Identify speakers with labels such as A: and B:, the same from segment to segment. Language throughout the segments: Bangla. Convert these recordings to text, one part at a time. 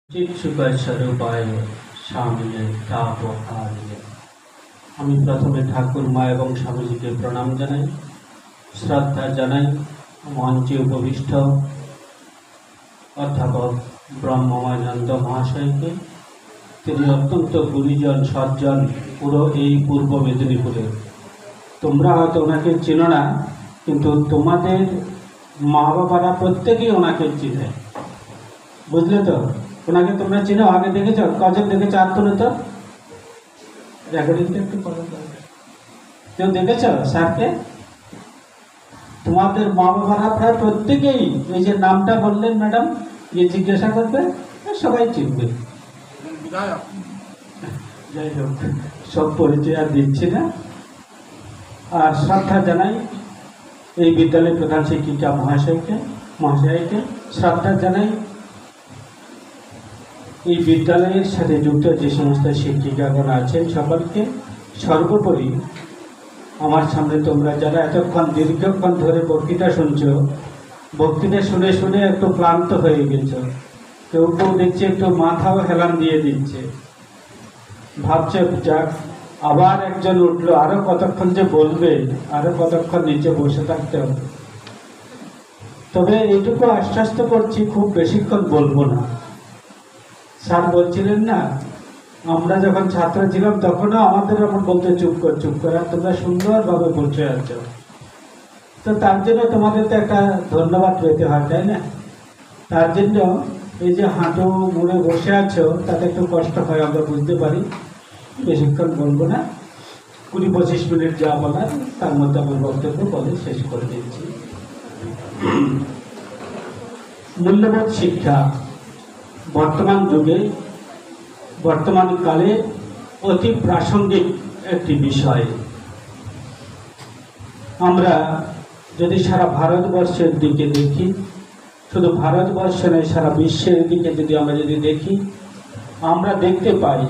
A: চিৎসুকস্বরূপায় স্বামীয়ে তাপহারিয়ে। আমি প্রথমে ঠাকুর মা এবং স্বামীজিকে প্রণাম জানাই, শ্রদ্ধা জানাই মঞ্চে উপবিষ্ট অধ্যাপক ব্রহ্মময়ানন্দ মহাশয়কে। তিনি অত্যন্ত গুণীজন সজ্জন পুরো এই পূর্ব মেদিনীপুরে। তোমরা হয়তো ওনাকে চেনো না, কিন্তু তোমাদের মা বাবারা প্রত্যেকেই ওনাকে চিনে, বুঝলে তো? ওনাকে তোমরা চিনো, আগে দেখেছ? কজন দেখেছ? আর তুলে তো রেকর্ডিংটা একটু করো। কেউ দেখেছ স্যারকে? তোমাদের মা বাবারা প্রায় প্রত্যেকেই এই যে নামটা বললেন ম্যাডাম, গিয়ে জিজ্ঞাসা করবে, সবাই চিনবে। যাই হোক, সব পরিচয় আর দিচ্ছি না। আর শ্রদ্ধা জানাই এই বিদ্যালয়ের প্রধান শিক্ষিকা মহাশয়কে শ্রদ্ধা জানাই এই বিদ্যালয়ের সাথে যুক্ত যে সমস্ত শিক্ষিকাগণ আছেন সকলকে। সর্বোপরি আমার সামনে তোমরা যারা এতক্ষণ দীর্ঘক্ষণ ধরে বক্তৃতা শুনছো, বক্তৃতা শুনে শুনে একটু ক্লান্ত হয়ে গেছো, কেউ কেউ দেখছে একটু মাথাও হেলান দিয়ে দিচ্ছে, ভাবছে যাক আবার একজন উঠলো, আরো কতক্ষণ যে বলবে, আরো কতক্ষণ নিচে বসে থাকতে হবে। তবে এইটুকু আশ্বস্ত করছি, খুব বেশিক্ষণ বলবো না। স্যার বলছিলেন না, আমরা যখন ছাত্র ছিলাম তখনও আমাদের এমন বলতে চুপ কর, আর তোমরা সুন্দরভাবে বসে আছো। তো তার জন্য তোমাদের তো একটা ধন্যবাদ পেতে হয়, তাই না? তার জন্য এই যে হাঁটু মুড়ে বসে আছো, তাতে একটু কষ্ট হয়, আমরা বুঝতে পারি। বেশিক্ষণ বলবো না, 20-25 মিনিট যা বলার তার মধ্যে আমার বক্তব্য বলে শেষ করে দিচ্ছি। মূল্যবোধ শিক্ষা বর্তমান যুগে, বর্তমান কালে অতি প্রাসঙ্গিক একটি বিষয়। আমরা যদি সারা ভারতবর্ষের দিকে দেখি, শুধু ভারতবর্ষ নয়, সারা বিশ্বের দিকে যদি আমরা দেখি, আমরা দেখতে পাই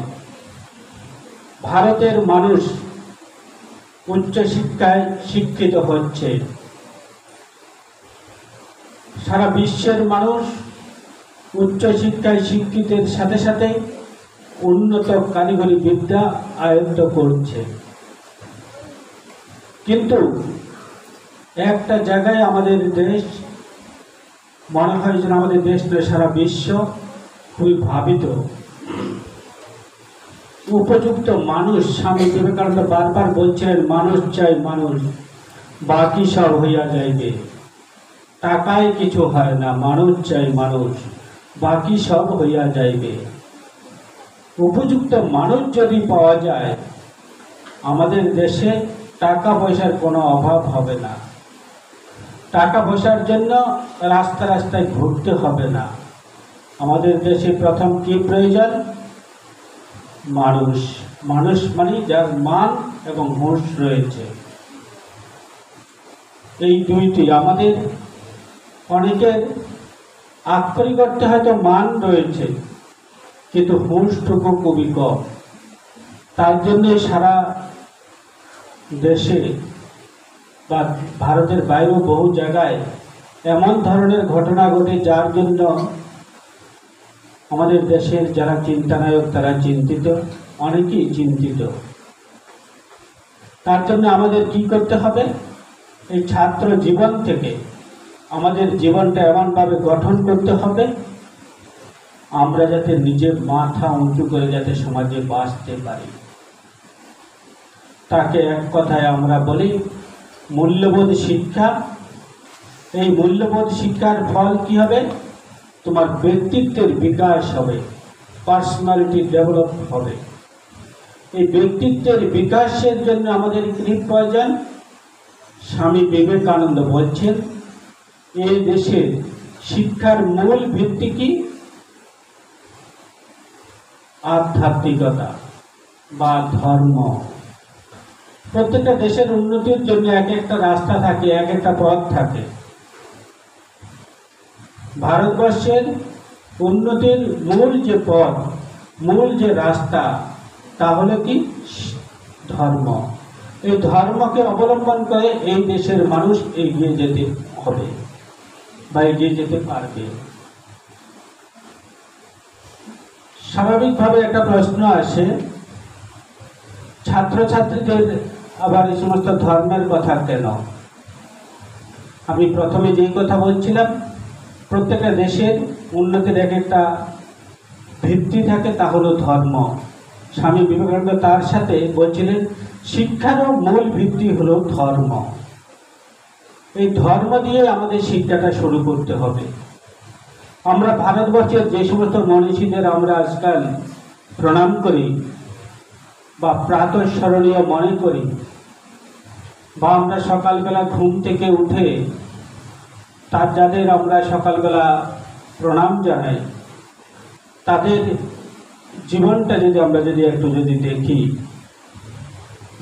A: ভারতের মানুষ উচ্চশিক্ষায় শিক্ষিত হচ্ছে, সারা বিশ্বের মানুষ উচ্চশিক্ষায় শিক্ষিতের সাথে সাথে উন্নত কারিগরি বিদ্যা আয়ত্ত করছে। কিন্তু একটা জায়গায় আমাদের দেশ, মনে হয় যেন আমাদের দেশ নয়, সারা বিশ্ব খুবই ভাবিত। উপযুক্ত মানুষ, স্বামী বিবেকানন্দ বারবার বলছিলেন, মানুষ চাই মানুষ, বাকি সব হইয়া যাইবে। টাকায় কিছু হয় না, মানুষ চাই মানুষ, বাকি সব হইয়া যাইবে। উপযুক্ত মানুষ যদি পাওয়া যায়, আমাদের দেশে টাকা পয়সার কোনো অভাব হবে না। টাকা পয়সার জন্য রাস্তায় ঘুরতে হবে না। আমাদের দেশে প্রথম কি প্রয়োজন? মানুষ। মানুষ মানে যার মান এবং হুঁশ রয়েছে। এই দুইটি আমাদের অনেকের আক্ষরিক অর্থে হয়তো মান রয়েছে, কিন্তু হুঁশটুকু খুবই কম। তার জন্য সারা দেশে বা ভারতের বাইরেও বহু জায়গায় এমন ধরনের ঘটনা ঘটে, যার জন্য আমাদের দেশের যারা চিন্তানায়ক তারা চিন্তিত, অনেকেই চিন্তিত। তার জন্য আমাদের কি করতে হবে? এই ছাত্র জীবন থেকে আমাদের জীবনটা এমনভাবে গঠন করতে হবে, আমরা যাতে নিজের মাথা উঁচু করে যাতে সমাজে বাঁচতে পারি। তাকে এক কথায় আমরা বলি মূল্যবোধ শিক্ষা। এই মূল্যবোধ শিক্ষার ফল কি হবে? তোমার ব্যক্তিত্বের বিকাশ হবে, পার্সোনালিটি ডেভেলপ হবে। এই ব্যক্তিত্বের বিকাশের জন্য আমাদের কি প্রয়োজন? স্বামী বিবেকানন্দ বলছেন, এই দেশের শিক্ষার মূল ভিত্তি কি? আধ্যাত্মিকতা বা ধর্ম। প্রত্যেকটা দেশের উন্নতির জন্য এক একটা রাস্তা থাকে, এক একটা পথ থাকে। ভারতবর্ষের উন্নতির মূল যে পথ, মূল যে রাস্তা, তা হলো কি? ধর্ম। এই ধর্মকে অবলম্বন করে এই দেশের মানুষ এগিয়ে যেতে হবে বা এগিয়ে যেতে পারবে। স্বাভাবিকভাবে একটা প্রশ্ন আসে, ছাত্রছাত্রীদের আবার এই সমস্ত ধর্মের কথা কেন? আমি প্রথমে যেই কথা বলছিলাম, প্রত্যেকটা দেশের উন্নতির এক একটা ভিত্তি থাকে, তা হলো ধর্ম। স্বামী বিবেকানন্দ তার সাথে বলছিলেন শিক্ষারও মূল ভিত্তি হলো ধর্ম। এই ধর্ম দিয়ে আমাদের শিক্ষাটা শুরু করতে হবে। আমরা ভারতবর্ষের যে সমস্ত মনীষীদের আমরা আজকাল প্রণাম করি বা প্রাতঃস্মরণীয় মনে করি, বা আমরা সকালবেলা ঘুম থেকে উঠে যাদের আমরা সকালবেলা প্রণাম জানাই, তাদের জীবনটা আমরা একটু দেখি,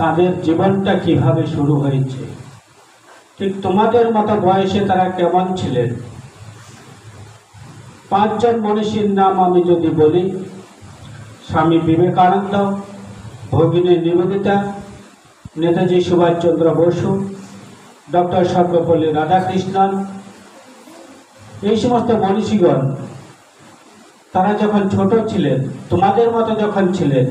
A: তাদের জীবনটা কিভাবে শুরু হয়েছে, ঠিক তোমাদের মতো বয়সে তারা কেমন ছিলেন। 5 জন মনীষীর নাম আমি যদি বলি, স্বামী বিবেকানন্দ, ভগিনী নিবেদিতা, নেতাজি সুভাষচন্দ্র বসু, ডক্টর সর্বপল্লী রাধাকৃষ্ণন, এই সমস্ত মনীষীগণ তারা যখন ছোট ছিলেন, তোমাদের মতো যখন ছিলেন,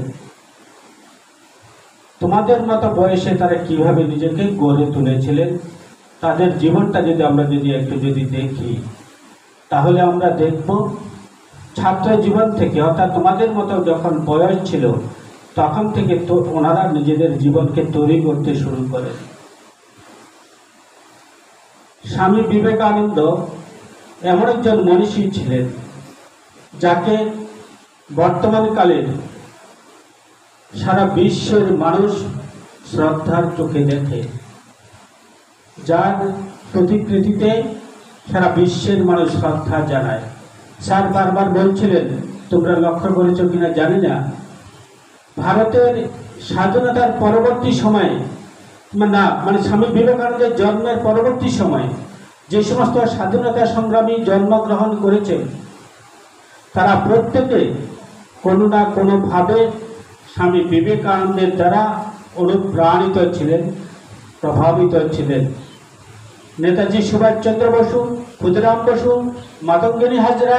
A: তোমাদের মতো বয়সে তারা কিভাবে নিজেকে গড়ে তুলেছিলেন, তাদের জীবনটা আমরা একটু দেখি, তাহলে আমরা দেখব ছাত্র জীবন থেকে, অর্থাৎ তোমাদের মতো যখন বয়স ছিল তখন থেকে তো ওনারা নিজেদের জীবনকে তৈরি করতে শুরু করেন। স্বামী বিবেকানন্দ এমন একজন মনীষী ছিলেন যাকে বর্তমানকালের সারা বিশ্বের মানুষ শ্রদ্ধার চোখে দেখে, যার প্রতিকৃতিতে সারা বিশ্বের মানুষ শ্রদ্ধা জানায়। স্যার বারবার বলছিলেন, তোমরা লক্ষ্য করেছো কিনা জানি না, ভারতের স্বাধীনতার পরবর্তী সময়ে স্বামী বিবেকানন্দের জন্মের পরবর্তী সময়ে যে সমস্ত স্বাধীনতা সংগ্রামী জন্মগ্রহণ করেছেন, তারা প্রত্যেকে কোনো না কোনোভাবে স্বামী বিবেকানন্দের দ্বারা অনুপ্রাণিত ছিলেন, প্রভাবিত ছিলেন। নেতাজি সুভাষচন্দ্র বসু, ক্ষুদিরাম বসু, মাতঙ্গিনী হাজরা,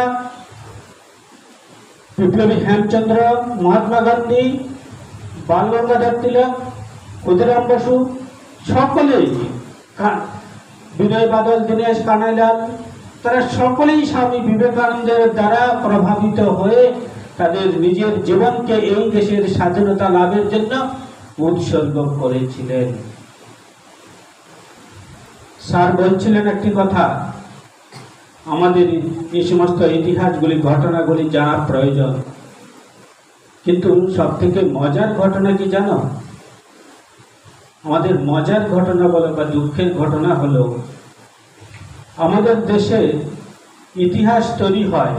A: বিপ্লবী হেমচন্দ্র, মহাত্মা গান্ধী, বাল গঙ্গাধর তিলক, ক্ষুদিরাম বসু, সকলেই, বিনয় বাদল, দীনেশ কানাইলাল, তারা সকলেই স্বামী বিবেকানন্দের দ্বারা প্রভাবিত হয়ে তাদের নিজের জীবনকে এই দেশের স্বাধীনতা লাভের জন্য উৎসর্গ করেছিলেন। স্যার বলছিলেন একটি কথা, আমাদের এই সমস্ত ইতিহাসগুলি, ঘটনাগুলি জানার প্রয়োজন, কিন্তু সব থেকে মজার ঘটনা কি জানো? আমাদের মজার ঘটনা বলো বা দুঃখের ঘটনা হলো, আমাদের দেশে ইতিহাস তৈরি হয়,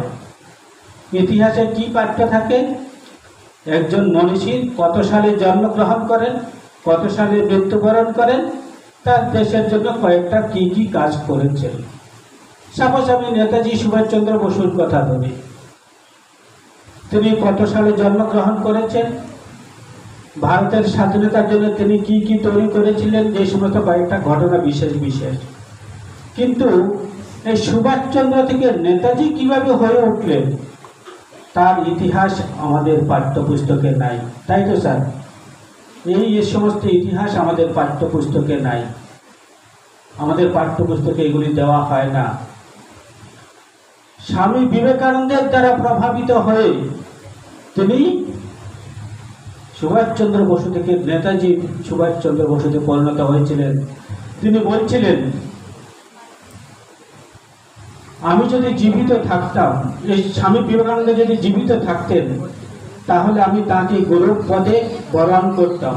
A: ইতিহাসে কি পাঠ্য থাকে? একজন মনীষী কত সালে জন্মগ্রহণ করেন, কত সালে মৃত্যুবরণ করেন, তার দেশের জন্য কয়েকটা কি কি কাজ করেছেন। সাপোজ আমি নেতাজি সুভাষচন্দ্র বসুর কথা ধরি, তিনি কত সালে জন্মগ্রহণ করেছেন, ভারতের স্বাধীনতার জন্য তিনি কি কি তৈরি করেছিলেন, যে সমস্ত কয়েকটা ঘটনা বিশেষ বিশেষ। কিন্তু এই সুভাষচন্দ্র থেকে নেতাজি কিভাবে হয়ে উঠলেন, তার ইতিহাস আমাদের পাঠ্যপুস্তকে নাই, তাই তো স্যার? এই সমস্ত ইতিহাস আমাদের পাঠ্যপুস্তকে নাই, আমাদের পাঠ্যপুস্তকে এগুলি দেওয়া হয় না। স্বামী বিবেকানন্দের দ্বারা প্রভাবিত হয়ে তিনি সুভাষচন্দ্র বসু থেকে নেতাজি সুভাষচন্দ্র বসুতে পরিণত হয়েছিলেন। তিনি বলছিলেন, আমি যদি জীবিত থাকতাম, এই স্বামী বিবেকানন্দ যদি জীবিত থাকতেন, তাহলে আমি তাকে গৌরব পদে বরণ করতাম।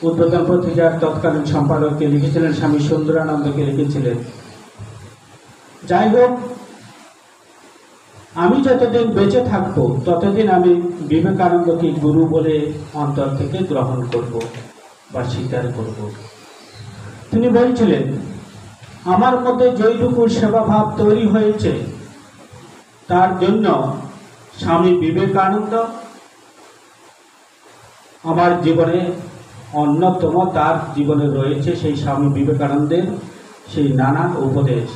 A: উদ্বোধন পত্রিকার তৎকালীন সম্পাদককে লিখেছিলেন, স্বামী সুন্দরানন্দকে লিখেছিলেন। যাই হোক, আমি যতদিন বেঁচে থাকবো ততদিন আমি বিবেকানন্দকে গুরু বলে অন্তর থেকে গ্রহণ করব বা স্বীকার করব। তিনি বলছিলেন, আমার মধ্যে যেইটুকু সেবাভাব তৈরি হয়েছে, তার জন্য স্বামী বিবেকানন্দ আমার জীবনে অন্যতম। তার জীবনে রয়েছে সেই স্বামী বিবেকানন্দের সেই নানান উপদেশ।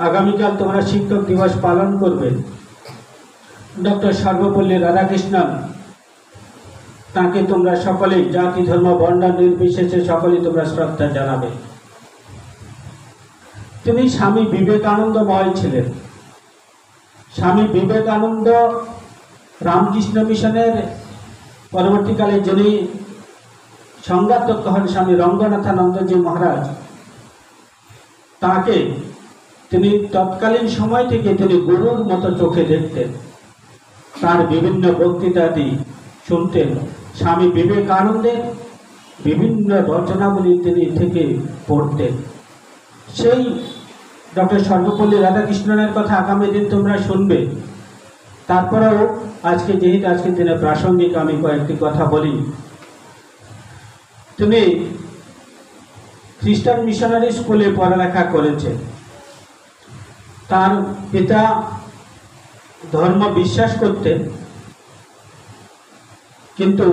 A: আগামীকাল তোমরা শিক্ষক দিবস পালন করবে, ডক্টর সর্বপল্লী রাধাকৃষ্ণন, তাকে তোমরা সকলেই জাতি ধর্ম বর্ণ নির্বিশেষে সকলেই তোমরা শ্রদ্ধা জানাবে। তিনি স্বামী বিবেকানন্দময় ছিলেন। স্বামী বিবেকানন্দ রামকৃষ্ণ মিশনের পরবর্তীকালে যিনি সংঘাতক হন স্বামী রঙ্গনাথানন্দজি মহারাজ, তাকে তিনি তৎকালীন সময় থেকে তিনি গুরুর মতো চোখে দেখতেন। তার বিভিন্ন বক্তৃতাদি শুনতেন। স্বামী বিবেকানন্দের বিভিন্ন রচনাগুলি তিনি থেকে পড়তেন। সেই ডক্টর সর্বপল্লী রাধাকৃষ্ণনের কথা আগামী দিন তোমরা শুনবে। তারপরেও আজকে যেহেতু আজকে দিনে প্রাসঙ্গিক, আমি কয়েকটি কথা বলি। তিনি খ্রিস্টান মিশনারি স্কুলে পড়ালেখা করেছেন। তার পিতা ধর্ম বিশ্বাস করতেন, কিন্তু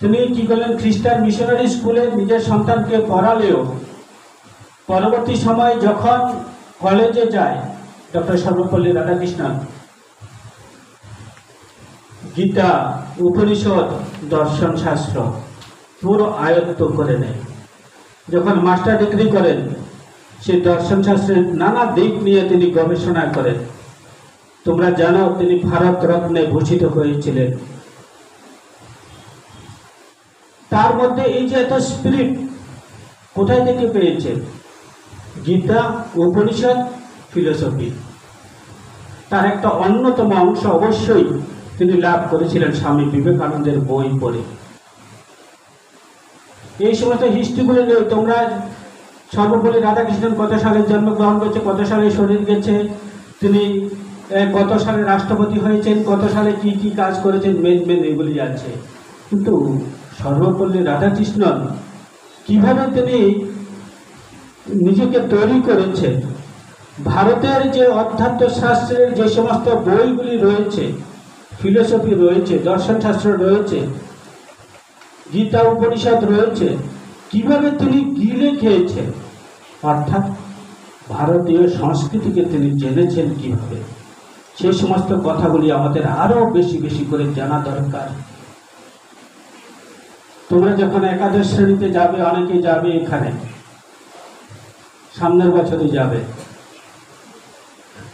A: তিনি কি করলেন, খ্রিস্টান মিশনারি স্কুলে নিজের সন্তানকে পড়ালেও পরবর্তী সময় যখন কলেজে যায় ডক্টর সর্বপল্লী রাধাকৃষ্ণন, গীতা, উপনিষদ, দর্শন শাস্ত্র পুরো আয়ত্ত করে নেয়। যখন মাস্টার ডিগ্রি করেন, সেই দর্শন শাস্ত্রের নানা দিক নিয়ে তিনি গবেষণা করেন। তোমরা জানো তিনি ভারত রত্নে ভূষিত হয়েছিলেন। তার মধ্যে এই যে এত স্পিরিট কোথায় থেকে পেয়েছে? গীতা, উপনিষদ, ফিলোসফি, তার একটা অন্যতম অংশ অবশ্যই তিনি লাভ করেছিলেন স্বামী বিবেকানন্দের বই পড়ে। এই সমস্ত হিস্ট্রিগুলো নিয়ে তোমরা সর্বপল্লী রাধাকৃষ্ণন কত সালে জন্মগ্রহণ করেছে, কত সালে শরীর গেছে, তিনি কত সালে রাষ্ট্রপতি হয়েছেন, কত সালে কি কি কাজ করেছেন, মেন এগুলি আছে। কিন্তু সর্বপল্লী রাধাকৃষ্ণন কিভাবে তিনি নিজেকে তৈরি করেছেন, ভারতের যে অধ্যাত্ম শাস্ত্রের যে সমস্ত বইগুলি রয়েছে, ফিলোসফি রয়েছে, দর্শন শাস্ত্র রয়েছে, গীতা উপনিষদ রয়েছে, কিভাবে তিনি গিলে খেয়েছেন, অর্থাৎ ভারতীয় সংস্কৃতিকে তিনি জেনেছেন কিভাবে, সেই সমস্ত কথাগুলি আমাদের আরো বেশি বেশি করে জানা দরকার। তোমরা যখন একাদশ শ্রেণীতে যাবে, অনেকে যাবে, এখানে সামনের বছরই যাবে,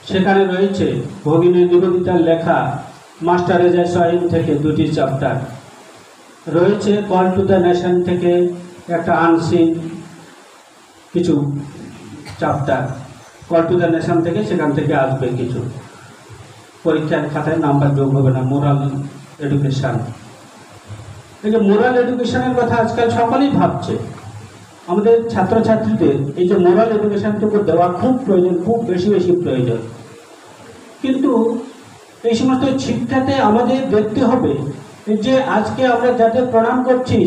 A: সেখানে রয়েছে ভগিনী নিবেদিতার লেখা মাস্টার রেজা সোহিন থেকে 2টি চ্যাপ্টার রয়েছে, কল টু দ্য নেশন থেকে একটা আনসিন কিছু chapter, call to the nation থেকে সেখান থেকে আসবে কিছু, পরীক্ষার খাতায় নাম্বার যোগ হবে না, মোরাল এডুকেশন। এই যে মোরাল এডুকেশনের কথা আজকাল সকলেই ভাবছে, আমাদের ছাত্রছাত্রীদের এই যে মোরাল এডুকেশনটুকু দেওয়া খুব প্রয়োজন, খুব বেশি বেশি প্রয়োজন। কিন্তু এই সমস্ত শিক্ষাতে আমাদের দেখতে হবে যে আজকে আমরা যাদের প্রণাম করছি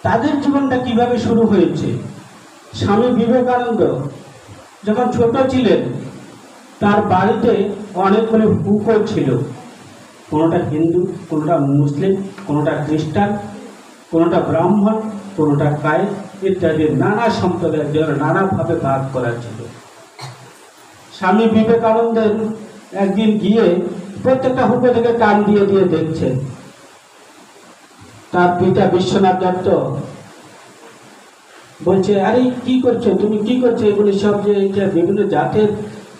A: তাদের জীবনটা কিভাবে শুরু হয়েছে। স্বামী বিবেকানন্দ যখন ছোট ছিলেন, তার বাড়িতে অনেকগুলো হুকো ছিল, কোনোটা হিন্দু, কোনোটা মুসলিম, কোনোটা খ্রিস্টান, কোনোটা ব্রাহ্মণ, কোনোটা কায়েত ইত্যাদি নানা সম্প্রদায়ের জন্য নানাভাবে ভাগ করা ছিল। স্বামী বিবেকানন্দের একদিন গিয়ে প্রত্যেকটা হুকো থেকে কান দিয়ে দিয়ে দেখছেন। তার পিতা বিশ্বনাথ দত্ত বলছে, আরে কি করছো তুমি, কি করছো এগুলি সব, যে বিভিন্ন জাতের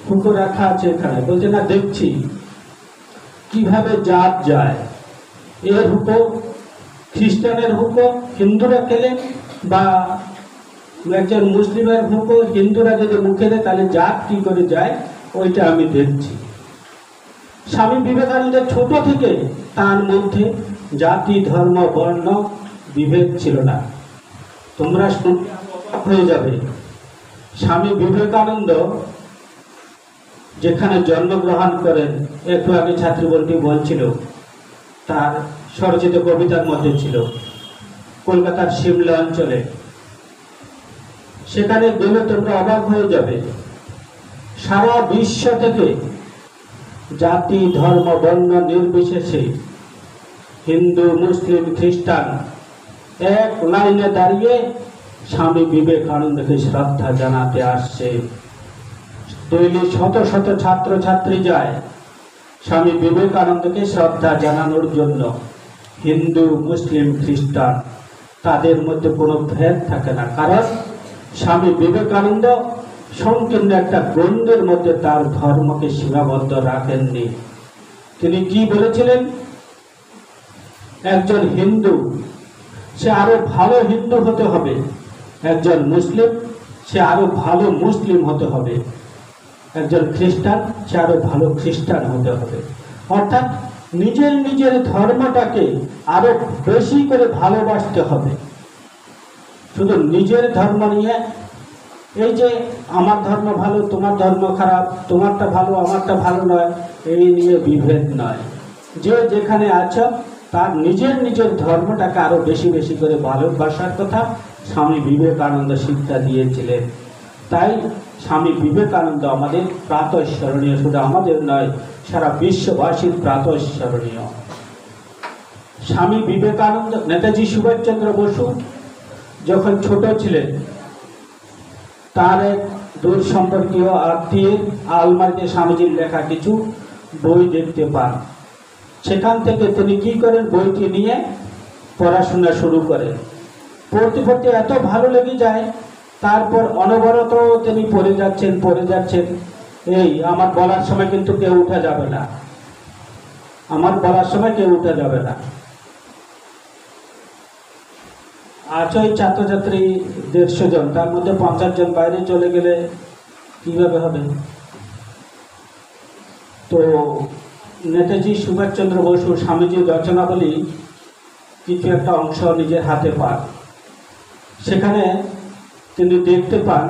A: হুকো রাখা আছে এখানে। বলছে, না দেখছি কিভাবে জাত যায়, এর হুকো খ্রিস্টানের হুকো হিন্দুরা খেলে, বা একজন মুসলিমের হুকো হিন্দুরা যদি মুখে দেয় তাহলে জাত কি করে যায়, ওইটা আমি দেখছি। স্বামী বিবেকানন্দের ছোট থেকে তার মধ্যে জাতি ধর্ম বর্ণ বিভেদ ছিল না। তোমরা হয়ে যাবে, স্বামী বিবেকানন্দ যেখানে জন্মগ্রহণ করেন, একটু আগে ছাত্রীবলটি বলছিল, তার স্বরচিত কবিতার মধ্যে ছিল কলকাতার সিমলা অঞ্চলে। সেখানে গেলে তোমরা অবাক হয়ে যাবে, সারা বিশ্ব থেকে জাতি ধর্ম বর্ণ নির্বিশেষে হিন্দু মুসলিম খ্রিস্টান এক লাইনে দাঁড়িয়ে স্বামী বিবেকানন্দকে শ্রদ্ধা জানাতে আসছে। ডেইলি শত শত ছাত্র ছাত্রী যায়, স্বামী বিবেকানন্দকে শ্রদ্ধা জানানোর জন্য হিন্দু, মুসলিম, খ্রিস্টান তাদের মধ্যে কোনো ভেদ থাকে না, কারণ স্বামী বিবেকানন্দ সংকীর্ণ একটা গণ্ডের মধ্যে তার ধর্মকে সীমাবদ্ধ রাখেননি। তিনি কি বলেছিলেন? একজন হিন্দু সে আরো ভালো হিন্দু হতে হবে, একজন মুসলিম সে আরো ভালো মুসলিম হতে হবে, একজন খ্রিস্টান সে আরো ভালো খ্রিস্টান হতে হবে। অর্থাৎ নিজের নিজের ধর্মটাকে আরো বেশি করে ভালোবাসতে হবে। শুধু নিজের ধর্ম নিয়ে এই যে আমার ধর্ম ভালো, তোমার ধর্ম খারাপ, তোমারটা ভালো, আমারটা ভালো নয়, এই নিয়ে বিভেদ নয়। যে যেখানে আছো তার নিজের নিজের ধর্মটাকে আরো বেশি বেশি করে ভালোবাসার কথা স্বামী বিবেকানন্দ শিক্ষা দিয়েছিলেন। তাই স্বামী বিবেকানন্দ আমাদের প্রাতঃস্মরণীয়, শুধু আমাদের নয়, সারা বিশ্ববাসীর প্রাতঃস্মরণীয়। স্বামী বিবেকানন্দ, নেতাজি সুভাষচন্দ্র বসু যখন ছোট ছিলেন, তার এক দূর সম্পর্কীয় আত্মীয়ের আলমারিতে স্বামীজির লেখা কিছু বই দেখতে পান। সেখান থেকে তিনি কি করেন, বইটি নিয়ে পড়াশোনা শুরু করেন। পড়তে পড়তে এত ভালো লেগে যায়, তারপর অনবরত তিনি পড়ে যাচ্ছেন। এই আমার বলার সময় কিন্তু কেউ উঠা যাবে না, আমার বলার সময় কেউ উঠা যাবে না। আজ ওই ছাত্রছাত্রী 150 জন, তার মধ্যে 50 জন বাইরে চলে গেলে কিভাবে হবে? তো নেতাজি সুভাষচন্দ্র বসু স্বামীজির রচনাবলী কিছু একটা অংশ নিজের হাতে পান। সেখানে তিনি দেখতে পান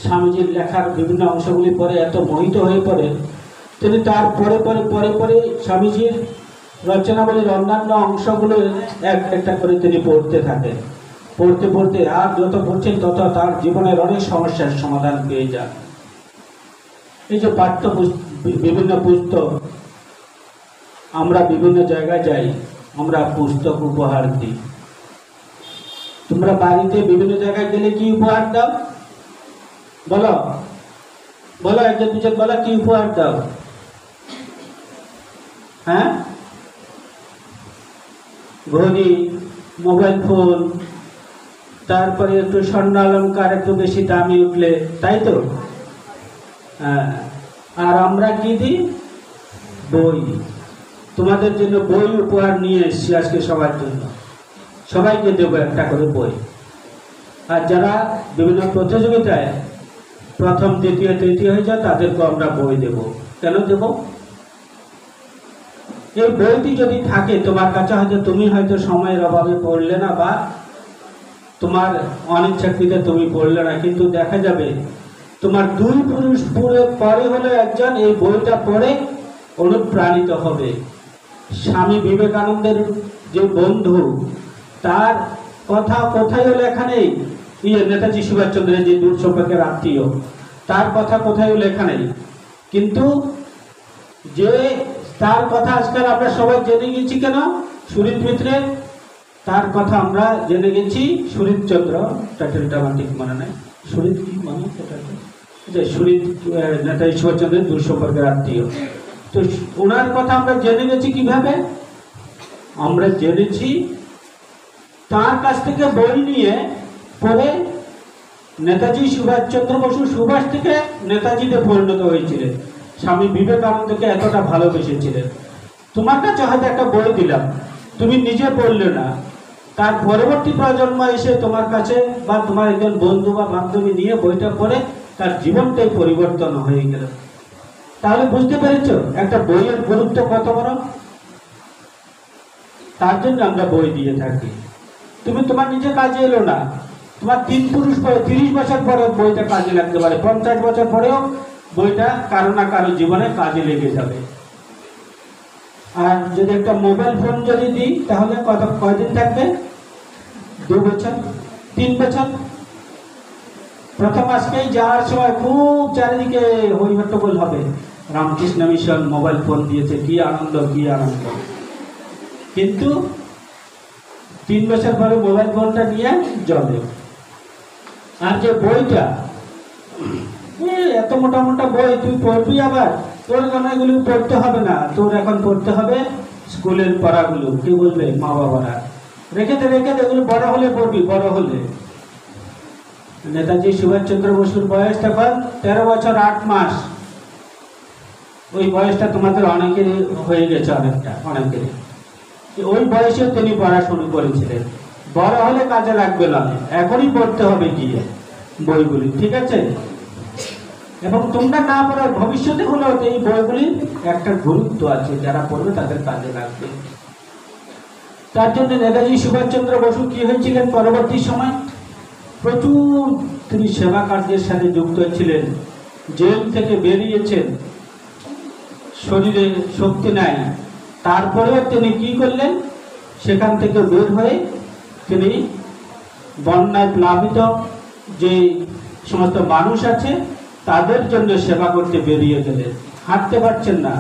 A: স্বামীজির লেখার বিভিন্ন অংশগুলি পরে এত মোহিত হয়ে পড়ে, তিনি তার পরে স্বামীজির রচনাবলীর অন্যান্য অংশগুলো একটা করে তিনি পড়তে থাকেন। পড়তে আর যত পড়ছেন তত তার জীবনের অনেক সমস্যার সমাধান পেয়ে যান। এই যে বিভিন্ন পুস্তক, আমরা বিভিন্ন জায়গায় যাই, আমরা পুস্তক উপহার দিই। তোমরা বাড়িতে বিভিন্ন জায়গায় গেলে কি উপহার দাও? বলো বলো, একজন দুজন বলো, কি উপহার দাও? হ্যাঁ, ঘড়ি, মোবাইল ফোন, তারপরে একটু স্বর্ণ অলঙ্কার একটু বেশি দামি উঠলে, তাই তো? হ্যাঁ, আর আমরা কি দিই? বই। তোমাদের জন্য বই উপহার নিয়ে এসেছি আজকে সবার জন্য, সবাইকে দেবো একটা করে বই। আর যারা বিভিন্ন প্রতিযোগিতায় প্রথম, দ্বিতীয়, তৃতীয় হয়ে যায় তাদেরকে আমরা বই দেব। কেন দেব? এই বইটি যদি থাকে তোমার কাছে, হয়তো তুমি হয়তো সময়ের অভাবে পড়লে না, বা তোমার অনিচ্ছাকৃতে তুমি পড়লে না, কিন্তু দেখা যাবে তোমার 2 পুরুষ পরে হলে একজন এই বইটা পড়ে অনুপ্রাণিত হবে। স্বামী বিবেকানন্দের যে বন্ধু, তার কথা কোথায় লেখা নেই। নেতাজি সুভাষচন্দ্রের যে দূর সম্পর্কের আত্মীয়, তার কথা কোথায় লেখা নেই, কিন্তু যে তার কথা আজকাল আমরা সবাই জেনে গেছি। কেন? সুরিত মিত্রের, তার কথা আমরা জেনে গেছি। সুরিতচন্দ্র, টাইটেলটা আমার ঠিক মনে নেই, সুরিত কি মনে, যে সুরিত নেতাজি সুভাষচন্দ্রের দূর সম্পর্কের আত্মীয়। তো ওনার কথা আমরা জেনে গেছি কিভাবে? আমরা জেনেছি তার কাছ থেকে বই নিয়ে পরে নেতাজি সুভাষচন্দ্র বসু সুভাষ থেকে নেতাজিতে পরিণত হয়েছিলেন। স্বামী বিবেকানন্দকে এতটা ভালোবেসেছিলেন। তোমার কাছে হয়তো একটা বই দিলাম, তুমি নিজে পড়লে না, তার পরবর্তী প্রজন্ম এসে তোমার কাছে বা তোমার একজন বন্ধু বা বান্ধবী নিয়ে বইটা পড়ে তার জীবনটাই পরিবর্তন হয়ে গেল। তাহলে বুঝতে পেরেছ একটা বইয়ের গুরুত্ব কত বড়? তার জন্য আমরা বই দিয়ে থাকি। তুমি তোমার নিজে কাজে এলো না, তোমার 3 পুরুষ পরে 30 বছর পরে বইটা কাজে লাগতে পারে, 50 বছর পরেও বইটা কারো না কারো জীবনে কাজে লেগে যাবে। আর যদি একটা মোবাইল ফোন যদি দিই তাহলে কয়দিন থাকবে? 2 বছর, 3 বছর। প্রথম আজকেই যাওয়ার সময় খুব চারিদিকে হইহট্টগোল হবে, রামকৃষ্ণ মিশন মোবাইল ফোন দিয়েছে, কি আনন্দ কি আনন্দ। কিন্তু 3 বছর পরে মোবাইল ফোনটা নিয়ে জলে। আর যে বইটা, এত মোটা মোটা বই তুই পড়বি, আবার তোর কেন এগুলো পড়তে হবে না, তোর এখন পড়তে হবে স্কুলের পড়াগুলো। কি বলবে মা বাবারা, রেখে দে এগুলো বড় হলে পড়বি, বড় হলে। নেতাজি সুভাষচন্দ্র বসুর বয়স তখন 13 বছর 8 মাস। ওই বয়সটা তোমাদের অনেকেরই হয়ে গেছে, অনেকেরই। ওই বয়সে তিনি পড়াশুনো করেছিলেন। বড় হলে কাজে লাগবে না, এখনই পড়তে হবে গিয়ে বইগুলি, ঠিক আছে? এবং তোমরা না পড়ার ভবিষ্যতে হলেও এই বইগুলির একটা গুরুত্ব আছে, যারা পড়বে তাদের কাজে লাগবে। তার জন্য নেতাজি সুভাষচন্দ্র বসু কি হয়েছিলেন পরবর্তী সময়? প্রচুর তিনি সেবা কার্যের সাথে যুক্ত ছিলেন। জেল থেকে বেরিয়েছেন, শরীরে শক্তি নাই, তারপরেও তিনি কি করলেন? সেখান থেকে বের হয়ে তিনি বন্যায় প্লাবিত যে সমস্ত মানুষ আছে তাদের জন্য সেবা করতে বেরিয়ে গেলেন। হাঁটতে পারছেন না,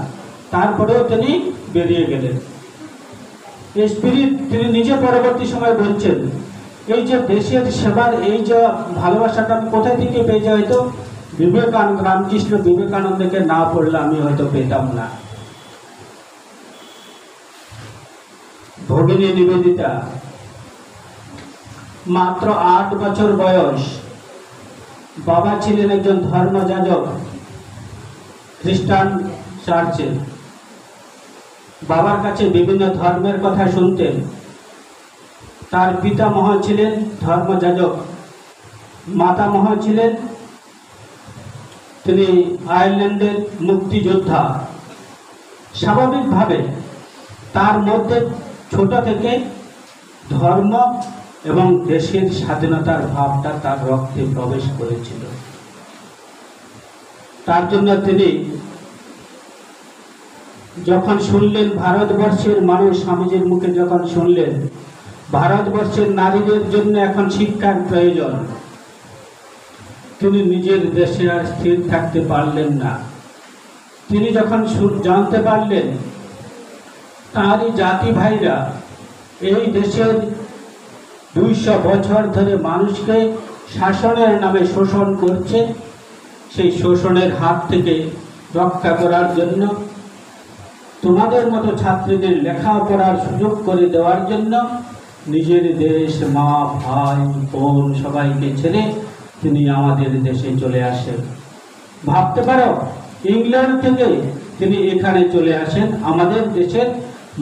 A: তারপরেও তিনি বেরিয়ে গেলেন। এই স্পিরিট তিনি নিজে পরবর্তী সময় বলছেন, এই যে দেশের সেবার এই যে ভালোবাসাটা আমি কোথায় থেকে পেয়ে যাই? হয়তো বিবেকানন্দ, রামকৃষ্ণ বিবেকানন্দকে না পড়লে আমি হয়তো পেতাম না। ভগিনী নিবেদিতা মাত্র 8 বছর বয়স। বাবা ছিলেন একজন ধর্মযাজক খ্রিস্টান চার্চে। বাবার কাছে বিভিন্ন ধর্মের কথা শুনতেন। তার পিতামহ ছিলেন ধর্মযাজক, মাতামহ ছিলেন তিনি আয়ারল্যান্ডের মুক্তিযোদ্ধা। স্বাভাবিকভাবে তার মধ্যে ছোট থেকে ধর্ম এবং দেশের স্বাধীনতার ভাবটা তার রক্তে প্রবেশ করেছিল। তার জন্য তিনি যখন শুনলেন ভারতবর্ষের মানুষ, স্বামীজির মুখে যখন শুনলেন ভারতবর্ষের নারীদের জন্য এখন শিক্ষার প্রয়োজন, তিনি নিজের দেশে আর স্থির থাকতে পারলেন না। তিনি যখন জানতে পারলেন তারই জাতি ভাইরা এই দেশের 200 বছর ধরে মানুষকে শাসনের নামে শোষণ করছে, সেই শোষণের হাত থেকে রক্ষা করার জন্য, তোমাদের মতো ছাত্রীদের লেখাপড়ার সুযোগ করে দেওয়ার জন্য নিজের দেশ, মা, ভাই, বোন সবাইকে ছেড়ে তিনি আমাদের দেশে চলে আসেন। ভাবতে পারো, ইংল্যান্ড থেকে তিনি এখানে চলে আসেন আমাদের দেশের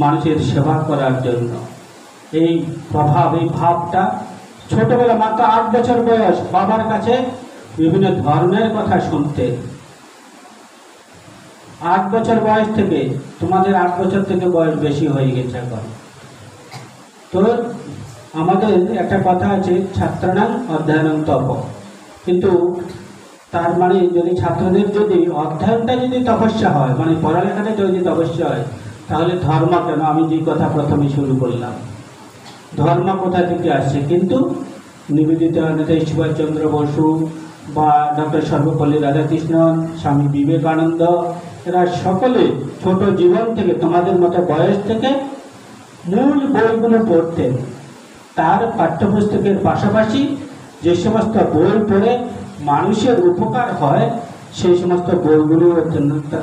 A: মানুষের সেবা করার জন্য। এই প্রভাব, এই ভাবটা ছোটবেলা মাত্র 8 বছর বয়স, বাবার কাছে বিভিন্ন ধর্মের কথা শুনতে। 8 বছর বয়স থেকে, তোমাদের 8 বছর থেকে বয়স বেশি হয়ে গেছে এখন। তো আমাদের একটা কথা আছে, ছাত্রানাং অধ্যয়নং তপ। কিন্তু তার মানে যদি ছাত্রদের যদি অধ্যয়নটা যদি তপস্যা হয়, মানে পড়ালেখাটা যদি তপস্যা হয়, তাহলে ধর্ম কেন? আমি যে কথা প্রথমে শুরু করলাম, ধর্ম কোথা থেকে আসছে? কিন্তু নিবেদিতা, নেতাজি সুভাষচন্দ্র বসু বা ডক্টর সর্বপল্লী রাধাকৃষ্ণন, স্বামী বিবেকানন্দ, এরা সকলে ছোট জীবন থেকে, তোমাদের মতো বয়স থেকে মূল বইগুলো পড়তেন। তার পাঠ্যপুস্তকের পাশাপাশি যে সমস্ত বই পড়ে মানুষের উপকার হয় সেই সমস্ত বইগুলো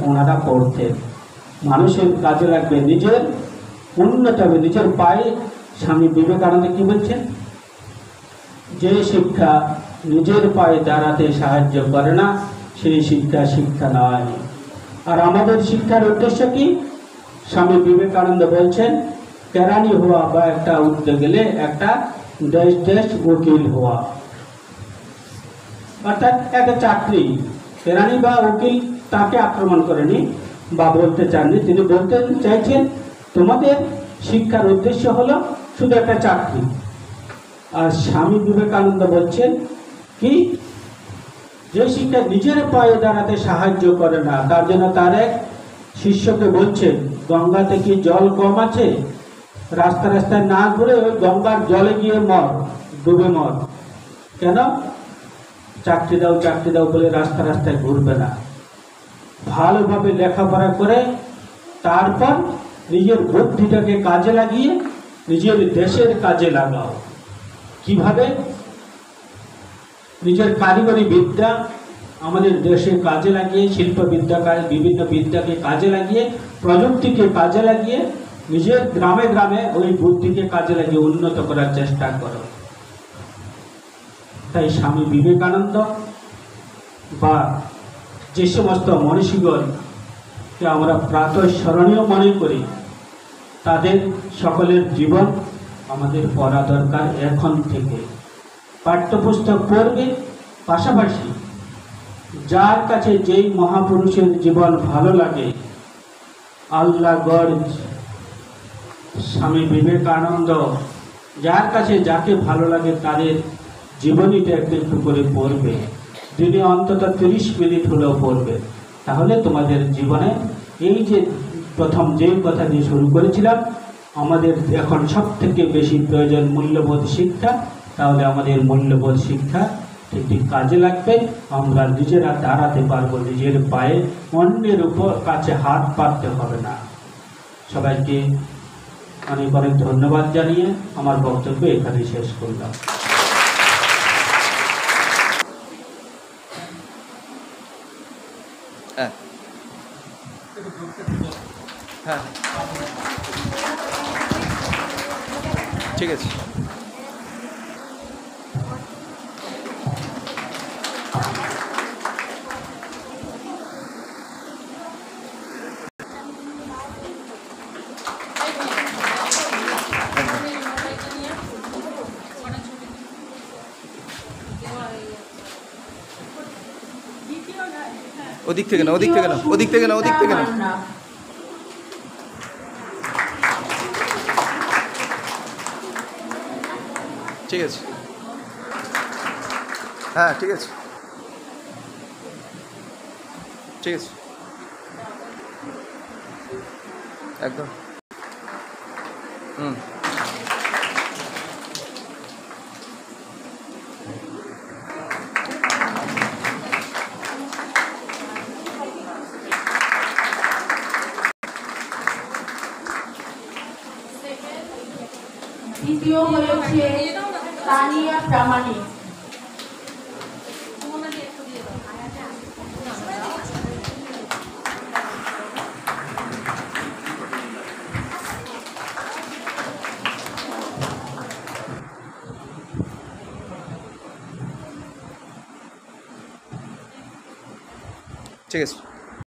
A: ওনারা পড়তেন। মানুষের কাজে লাগবে, নিজের উন্নত হবে, নিজের পায়ে। স্বামী বিবেকানন্দ কি বলছেন? যে শিক্ষা নিজের পায়ে দাঁড়াতে সাহায্য করে না, সেই শিক্ষা শিক্ষা নয়। আর আমাদের শিক্ষার উদ্দেশ্য কি? স্বামী বিবেকানন্দ বলছেন, কেরানি হওয়া বা একটা উঠতে গেলে একটা দেশ উকিল হওয়া, অর্থাৎ একটা চাকরি। কেরানি বা উকিল তাকে আক্রমণ করেনি বা বলতে চাননি, তিনি বলতে চাইছেন তোমাদের শিক্ষার উদ্দেশ্য হলো শুধু একটা চাকরি। আর স্বামী বিবেকানন্দ বলছেন কি, যে শিক্ষা নিজের পায়ে দাঁড়াতে সাহায্য করে না, তার জন্য তার এক শিষ্যকে বলছেন, গঙ্গাতে কি জল কম আছে? রাস্তায় না ঘুরে ওই গঙ্গার জলে গিয়ে মর, ডুবে মর। কেন? চাকরি দাও বলে রাস্তায় ঘুরবে না। ভালোভাবে লেখাপড়া করে তারপর নিজের বুদ্ধিটাকে কাজে লাগিয়ে নিজের দেশের কাজে লাগাও। কিভাবে? নিজের কারিগরি বিদ্যা আমাদের দেশে কাজে লাগিয়ে, শিল্পবিদ্যা বিভিন্ন বিদ্যাকে কাজে লাগিয়ে, প্রযুক্তিকে কাজে লাগিয়ে, নিজের গ্রামে গ্রামে ওই বুদ্ধিকে কাজে লাগিয়ে উন্নত করার চেষ্টা করো। তাই স্বামী বিবেকানন্দ বা যে সমস্ত মনীষীগণকে আমরা প্রাতঃস্মরণীয় মনে করি, তাদের সকলের জীবন আমাদের পড়া দরকার এখন থেকে। পাঠ্যপুস্তক পড়বে, পাশাপাশি যার কাছে যেই মহাপুরুষের জীবন ভালো লাগে, আল্লাহ গড়, স্বামী বিবেকানন্দ, যার কাছে যাকে ভালো লাগে তাদের জীবনীটা একটু একটু করে পড়বে, দিনে অন্তত 30 মিনিট হলেও পড়বে। তাহলে তোমাদের জীবনে এই যে প্রথম যে কথা দিয়ে শুরু করেছিলাম, আমাদের এখন সব থেকে বেশি প্রয়োজন মূল্যবোধ শিক্ষা। তাহলে আমাদের মূল্যবোধ শিক্ষা ঠিক কাজে লাগবে, আমরা নিজেরা দাঁড়াতে পারবো নিজের পায়ে, অন্যের উপর কাছে হাত পাততে হবে না। সবাইকে অনেক অনেক ধন্যবাদ জানিয়ে আমার বক্তব্য এখানে শেষ করলাম।
B: হ্যাঁ, ঠিক আছে। ওদিক থেকে না, ওদিক থেকে না, ওদিক থেকে না, ওদিক থেকে না। ঠিক আছে, হ্যাঁ ঠিক আছে, ঠিক আছে, একদম।
C: দ্বিতীয় হয়েছে তানিয়া প্রামাণিক।
B: ঠিক আছে।